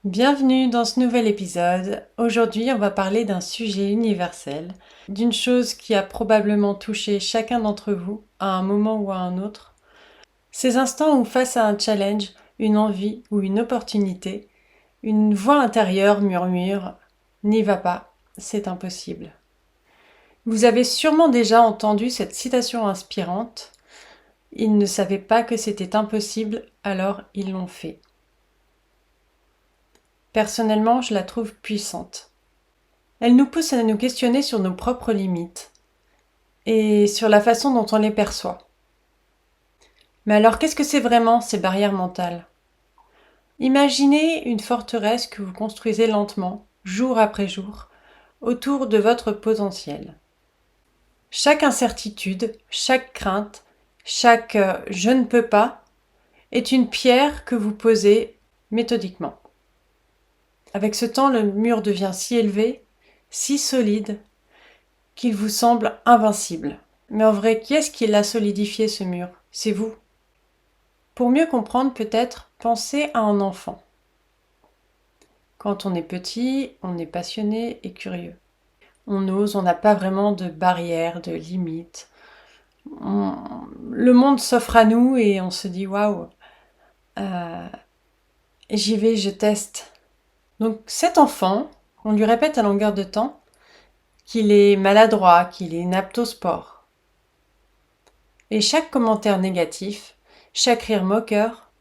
Bienvenue dans ce nouvel épisode. Aujourd'hui, on va parler d'un sujet universel, d'une chose qui a probablement touché chacun d'entre vous à un moment ou à un autre. Ces instants où face à un challenge, une envie ou une opportunité, une voix intérieure murmure « N'y va pas, c'est impossible ». Vous avez sûrement déjà entendu cette citation inspirante « Ils ne savaient pas que c'était impossible, alors ils l'ont fait ». Personnellement, je la trouve puissante. Elle nous pousse à nous questionner sur nos propres limites et sur la façon dont on les perçoit. Mais alors, qu'est-ce que c'est vraiment ces barrières mentales? Imaginez une forteresse que vous construisez lentement, jour après jour, autour de votre potentiel. Chaque incertitude, chaque crainte, chaque je ne peux pas est une pierre que vous posez méthodiquement. Avec ce temps, le mur devient si élevé, si solide, qu'il vous semble invincible. Mais en vrai, qui est-ce qui l'a solidifié ce mur? C'est vous. Pour mieux comprendre, peut-être, pensez à un enfant. Quand on est petit, on est passionné et curieux. On ose, on n'a pas vraiment de barrières, de limites. Le monde s'offre à nous et on se dit waouh, j'y vais, je teste. Donc cet enfant, on lui répète à longueur de temps qu'il est maladroit, qu'il est inapte au sport. Et chaque commentaire négatif, chaque rire moqueur,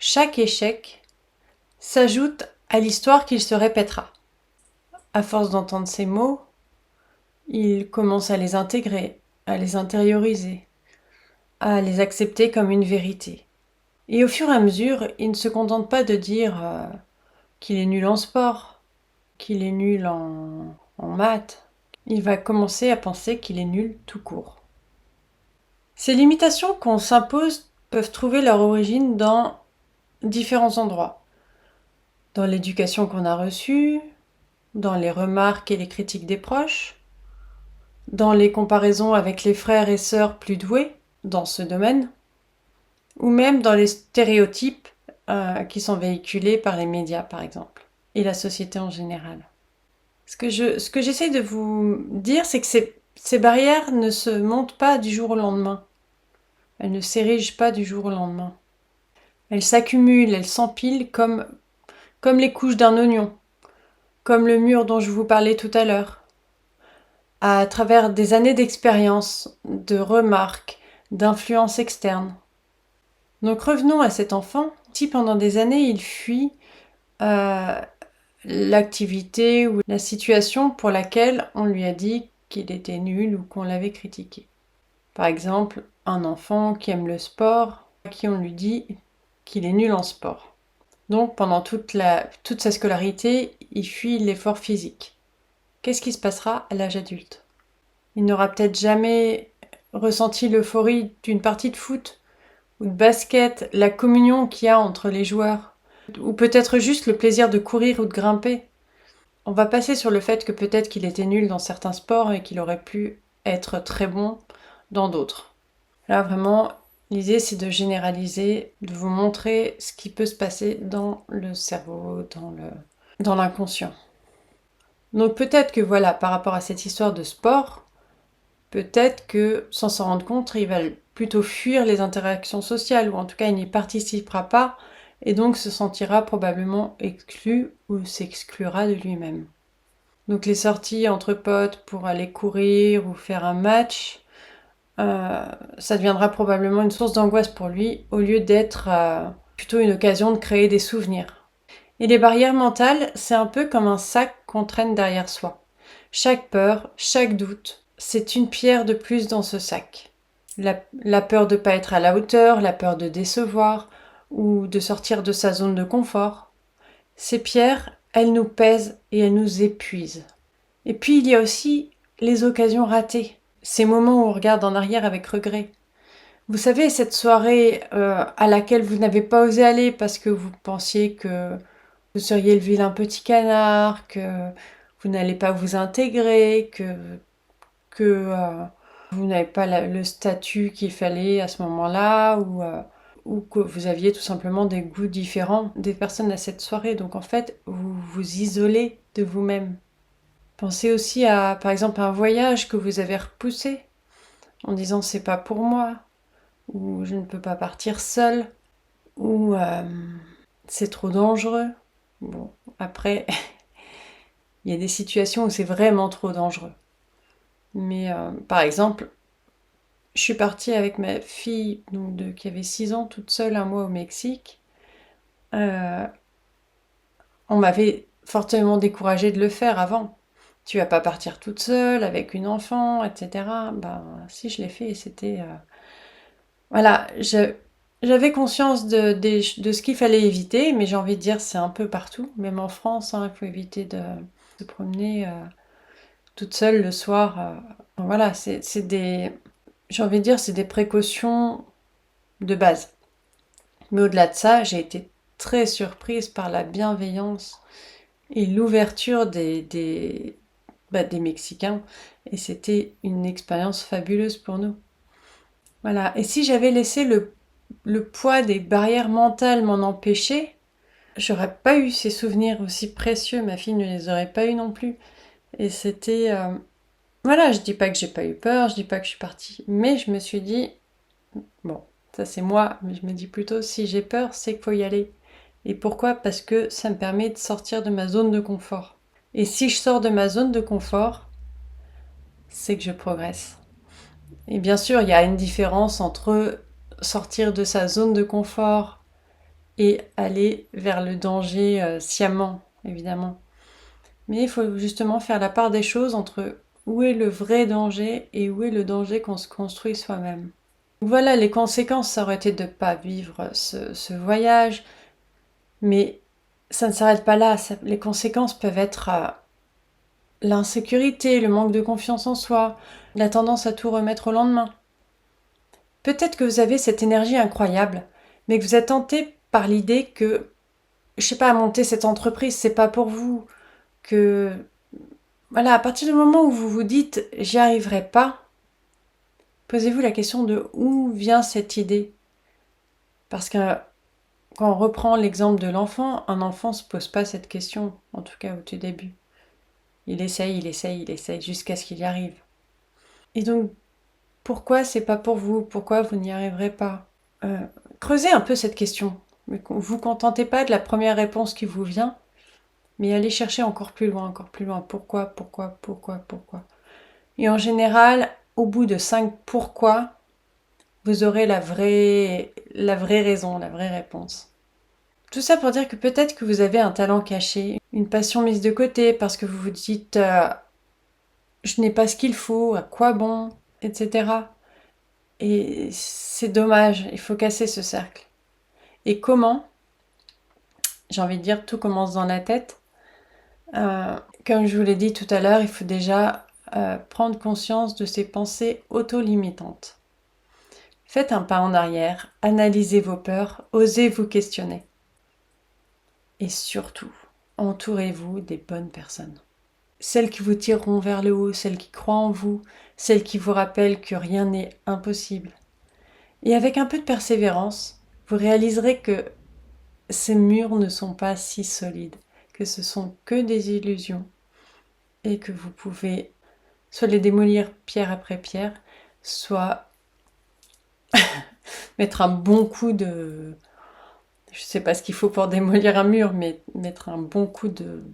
chaque échec s'ajoute à l'histoire qu'il se répétera. À force d'entendre ces mots, il commence à les intégrer, à les intérioriser, à les accepter comme une vérité. Et au fur et à mesure, il ne se contente pas de dire qu'il est nul en sport, qu'il est nul en maths. Il va commencer à penser qu'il est nul tout court. Ces limitations qu'on s'impose peuvent trouver leur origine dans différents endroits. Dans l'éducation qu'on a reçue, dans les remarques et les critiques des proches, dans les comparaisons avec les frères et sœurs plus doués dans ce domaine, ou même dans les stéréotypes qui sont véhiculés par les médias, par exemple, et la société en général. Ce que j'essaie de vous dire, c'est que ces barrières ne se montent pas du jour au lendemain. Elles ne s'érigent pas du jour au lendemain. Elles s'accumulent, elles s'empilent comme les couches d'un oignon, comme le mur dont je vous parlais tout à l'heure. À travers des années d'expérience, de remarques, d'influences externes. Donc revenons à cet enfant. Si pendant des années il fuit l'activité ou la situation pour laquelle on lui a dit qu'il était nul ou qu'on l'avait critiqué. Par exemple, un enfant qui aime le sport, à qui on lui dit qu'il est nul en sport. Donc pendant toute sa scolarité, il fuit l'effort physique. Qu'est-ce qui se passera à l'âge adulte? Il n'aura peut-être jamais ressenti l'euphorie d'une partie de foot ou de basket, la communion qu'il y a entre les joueurs, ou peut-être juste le plaisir de courir ou de grimper. On va passer sur le fait que peut-être qu'il était nul dans certains sports et qu'il aurait pu être très bon dans d'autres. Là vraiment, l'idée c'est de généraliser, de vous montrer ce qui peut se passer dans le cerveau, dans l'inconscient. Donc peut-être que voilà, par rapport à cette histoire de sport, peut-être que sans s'en rendre compte, il va plutôt fuir les interactions sociales, ou en tout cas il n'y participera pas, et donc se sentira probablement exclu ou s'exclura de lui-même. Donc les sorties entre potes pour aller courir ou faire un match, ça deviendra probablement une source d'angoisse pour lui, au lieu d'être plutôt une occasion de créer des souvenirs. Et les barrières mentales, c'est un peu comme un sac qu'on traîne derrière soi. Chaque peur, chaque doute, c'est une pierre de plus dans ce sac. La peur de ne pas être à la hauteur, la peur de décevoir ou de sortir de sa zone de confort. Ces pierres, elles nous pèsent et elles nous épuisent. Et puis il y a aussi les occasions ratées, ces moments où on regarde en arrière avec regret. Vous savez, cette soirée à laquelle vous n'avez pas osé aller parce que vous pensiez que vous seriez le vilain petit canard, que vous n'allez pas vous intégrer, que vous n'avez pas le statut qu'il fallait à ce moment-là, ou que vous aviez tout simplement des goûts différents des personnes à cette soirée. Donc en fait, vous vous isolez de vous-même. Pensez aussi à, par exemple, un voyage que vous avez repoussé en disant c'est pas pour moi, ou je ne peux pas partir seule, ou c'est trop dangereux. Bon, après, il y a des situations où c'est vraiment trop dangereux. Mais par exemple, je suis partie avec ma fille qui avait 6 ans toute seule un mois au Mexique. On m'avait fortement découragée de le faire avant. Tu vas pas partir toute seule avec une enfant, etc. Ben si, je l'ai fait et c'était... Voilà, j'avais conscience de ce qu'il fallait éviter, mais j'ai envie de dire c'est un peu partout, même en France, hein, il faut éviter de se promener toute seule le soir. Voilà, c'est des... J'ai envie de dire c'est des précautions de base. Mais au-delà de ça, j'ai été très surprise par la bienveillance et l'ouverture des Mexicains. Et c'était une expérience fabuleuse pour nous. Voilà. Et si j'avais laissé le poids des barrières mentales m'en empêcher, j'aurais pas eu ces souvenirs aussi précieux. Ma fille ne les aurait pas eu non plus. Et c'était... Voilà, je dis pas que j'ai pas eu peur, je dis pas que je suis partie. Mais je me suis dit, bon, ça c'est moi, mais je me dis plutôt, si j'ai peur, c'est qu'il faut y aller. Et pourquoi? Parce que ça me permet de sortir de ma zone de confort. Et si je sors de ma zone de confort, c'est que je progresse. Et bien sûr, il y a une différence entre sortir de sa zone de confort et aller vers le danger sciemment, évidemment. Mais il faut justement faire la part des choses entre où est le vrai danger et où est le danger qu'on se construit soi-même. Voilà, les conséquences, ça aurait été de ne pas vivre ce voyage, mais ça ne s'arrête pas là. Les conséquences peuvent être l'insécurité, le manque de confiance en soi, la tendance à tout remettre au lendemain. Peut-être que vous avez cette énergie incroyable, mais que vous êtes tenté par l'idée que, je sais pas, monter cette entreprise, c'est pas pour vous, que, voilà, à partir du moment où vous vous dites j'y arriverai pas, posez-vous la question de où vient cette idée. Parce que quand on reprend l'exemple de l'enfant, un enfant se pose pas cette question, en tout cas au tout début. Il essaye, il essaye, il essaye jusqu'à ce qu'il y arrive. Et donc, pourquoi c'est pas pour vous? Pourquoi vous n'y arriverez pas? Creusez un peu cette question. Vous contentez pas de la première réponse qui vous vient, mais allez chercher encore plus loin, encore plus loin. Pourquoi, pourquoi, pourquoi, pourquoi? Et en général, au bout de 5 pourquoi, vous aurez la vraie raison, la vraie réponse. Tout ça pour dire que peut-être que vous avez un talent caché, une passion mise de côté parce que vous vous dites je n'ai pas ce qu'il faut, à quoi bon, etc. Et c'est dommage, il faut casser ce cercle. Et comment? J'ai envie de dire, tout commence dans la tête. Comme je vous l'ai dit tout à l'heure, il faut déjà prendre conscience de ces pensées auto-limitantes. Faites un pas en arrière, analysez vos peurs, osez vous questionner. Et surtout, entourez-vous des bonnes personnes. Celles qui vous tireront vers le haut, celles qui croient en vous, celles qui vous rappellent que rien n'est impossible. Et avec un peu de persévérance, vous réaliserez que ces murs ne sont pas si solides, que ce sont que des illusions et que vous pouvez soit les démolir pierre après pierre, soit mettre un bon coup de... Je sais pas ce qu'il faut pour démolir un mur, mais mettre un bon coup de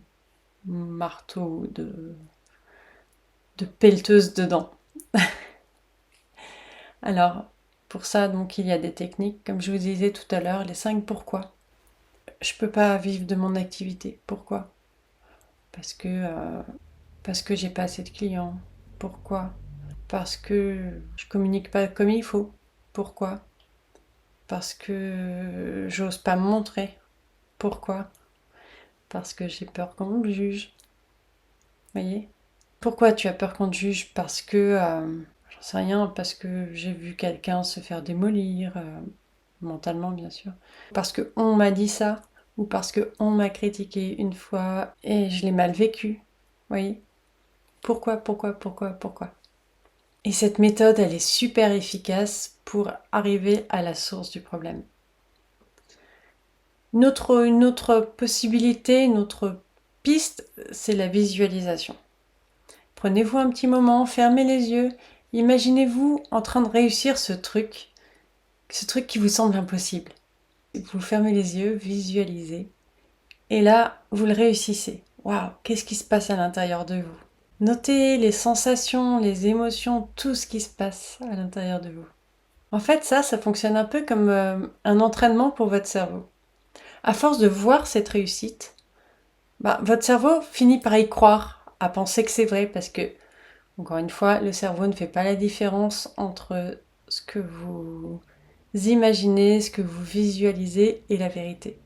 marteau, de pelleteuse dedans. Alors, pour ça, donc, il y a des techniques, comme je vous disais tout à l'heure, les 5 pourquoi. Je peux pas vivre de mon activité. Pourquoi? Parce que j'ai pas assez de clients. Pourquoi? Parce que je communique pas comme il faut. Pourquoi? Parce que j'ose pas me montrer. Pourquoi? Parce que j'ai peur qu'on me juge. Voyez? Pourquoi tu as peur qu'on te juge? Parce que, j'en sais rien, parce que j'ai vu quelqu'un se faire démolir, mentalement bien sûr. Parce que on m'a dit ça, ou parce que on m'a critiqué une fois et je l'ai mal vécu. Voyez? Pourquoi, pourquoi, pourquoi, pourquoi? Et cette méthode, elle est super efficace pour arriver à la source du problème. Une autre possibilité, une autre piste, c'est la visualisation. Prenez-vous un petit moment, fermez les yeux, imaginez-vous en train de réussir ce truc qui vous semble impossible. Vous fermez les yeux, visualisez, et là, vous le réussissez. Waouh, qu'est-ce qui se passe à l'intérieur de vous? Notez les sensations, les émotions, tout ce qui se passe à l'intérieur de vous. En fait, ça fonctionne un peu comme un entraînement pour votre cerveau. À force de voir cette réussite, votre cerveau finit par y croire, à penser que c'est vrai, parce que, encore une fois, le cerveau ne fait pas la différence entre ce que vous imaginez, ce que vous visualisez et la vérité.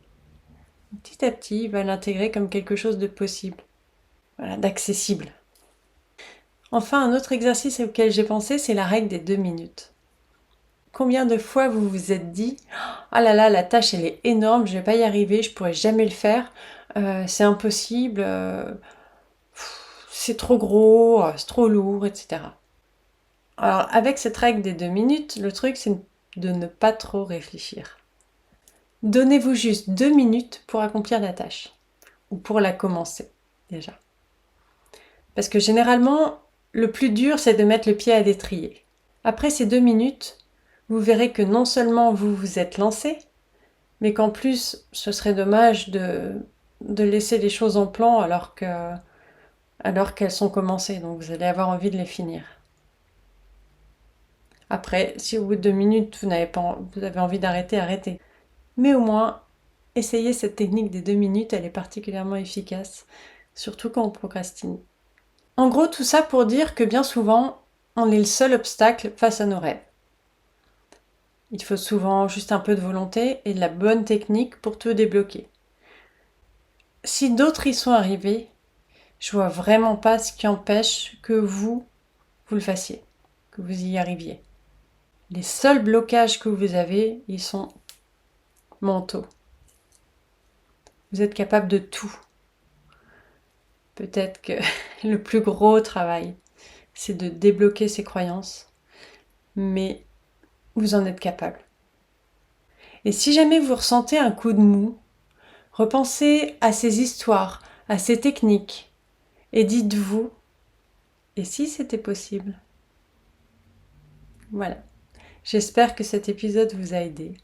Petit à petit, il va l'intégrer comme quelque chose de possible, voilà, d'accessible. Enfin, un autre exercice auquel j'ai pensé, c'est la règle des 2 minutes. Combien de fois vous vous êtes dit « Ah là là, la tâche elle est énorme, je vais pas y arriver, je pourrai jamais le faire, c'est impossible, c'est trop gros, c'est trop lourd, etc. » Alors avec cette règle des 2 minutes, le truc c'est de ne pas trop réfléchir. Donnez-vous juste 2 minutes pour accomplir la tâche, ou pour la commencer déjà. Parce que généralement, le plus dur c'est de mettre le pied à l'étrier. Après ces 2 minutes, vous verrez que non seulement vous vous êtes lancé, mais qu'en plus, ce serait dommage de laisser les choses en plan alors qu'elles sont commencées. Donc vous allez avoir envie de les finir. Après, si au bout de 2 minutes, vous avez envie d'arrêter, arrêtez. Mais au moins, essayez cette technique des 2 minutes, elle est particulièrement efficace, surtout quand on procrastine. En gros, tout ça pour dire que bien souvent, on est le seul obstacle face à nos rêves. Il faut souvent juste un peu de volonté et de la bonne technique pour tout débloquer. Si d'autres y sont arrivés, je vois vraiment pas ce qui empêche que vous le fassiez, que vous y arriviez. Les seuls blocages que vous avez, ils sont mentaux. Vous êtes capable de tout. Peut-être que le plus gros travail, c'est de débloquer ces croyances, mais vous en êtes capable. Et si jamais vous ressentez un coup de mou, repensez à ces histoires, à ces techniques, et dites-vous, et si c'était possible? Voilà. J'espère que cet épisode vous a aidé,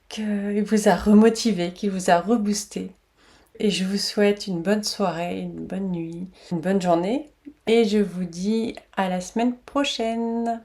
qu'il vous a remotivé, qu'il vous a reboosté. Et je vous souhaite une bonne soirée, une bonne nuit, une bonne journée. Et je vous dis à la semaine prochaine.